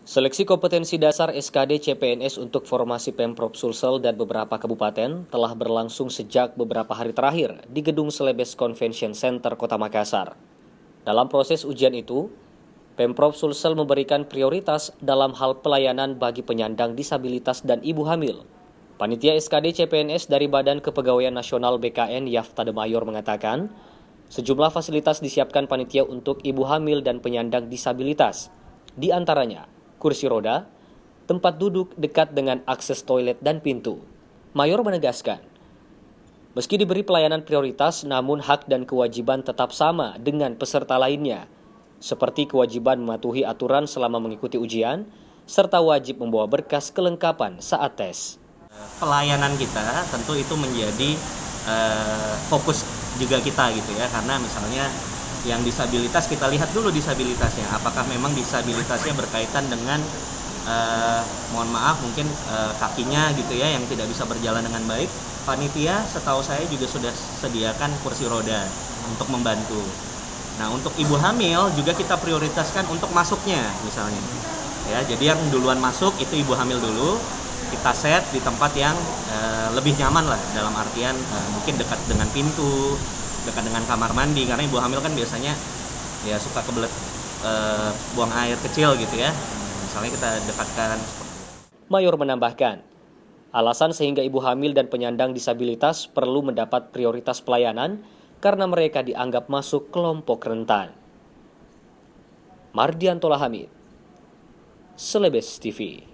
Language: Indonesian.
Seleksi kompetensi dasar SKD CPNS untuk formasi Pemprov Sulsel dan beberapa kabupaten telah berlangsung sejak beberapa hari terakhir di Gedung Selebes Convention Center Kota Makassar. Dalam proses ujian itu, Pemprov Sulsel memberikan prioritas dalam hal pelayanan bagi penyandang disabilitas dan ibu hamil. Panitia SKD CPNS dari Badan Kepegawaian Nasional BKN Yafta De Mayor mengatakan, sejumlah fasilitas disiapkan panitia untuk ibu hamil dan penyandang disabilitas, di antaranya kursi roda, tempat duduk dekat dengan akses toilet dan pintu. Mayor menegaskan, meski diberi pelayanan prioritas, namun hak dan kewajiban tetap sama dengan peserta lainnya, seperti kewajiban mematuhi aturan selama mengikuti ujian, serta wajib membawa berkas kelengkapan saat tes. Pelayanan kita tentu itu menjadi fokus juga kita gitu ya, karena misalnya yang disabilitas kita lihat dulu disabilitasnya, apakah memang disabilitasnya berkaitan dengan mohon maaf mungkin kakinya gitu ya yang tidak bisa berjalan dengan baik. Panitia setahu saya juga sudah sediakan kursi roda untuk membantu. Nah, untuk ibu hamil juga kita prioritaskan untuk masuknya misalnya. Ya, jadi yang duluan masuk itu ibu hamil dulu. Kita set di tempat yang lebih nyaman lah, dalam artian mungkin dekat dengan pintu, dekat dengan kamar mandi, karena ibu hamil kan biasanya ya suka kebelet buang air kecil gitu ya. Misalnya kita dekatkan. Mayor menambahkan, alasan sehingga ibu hamil dan penyandang disabilitas perlu mendapat prioritas pelayanan karena mereka dianggap masuk kelompok rentan. Mardianto Hamid, Selebes TV.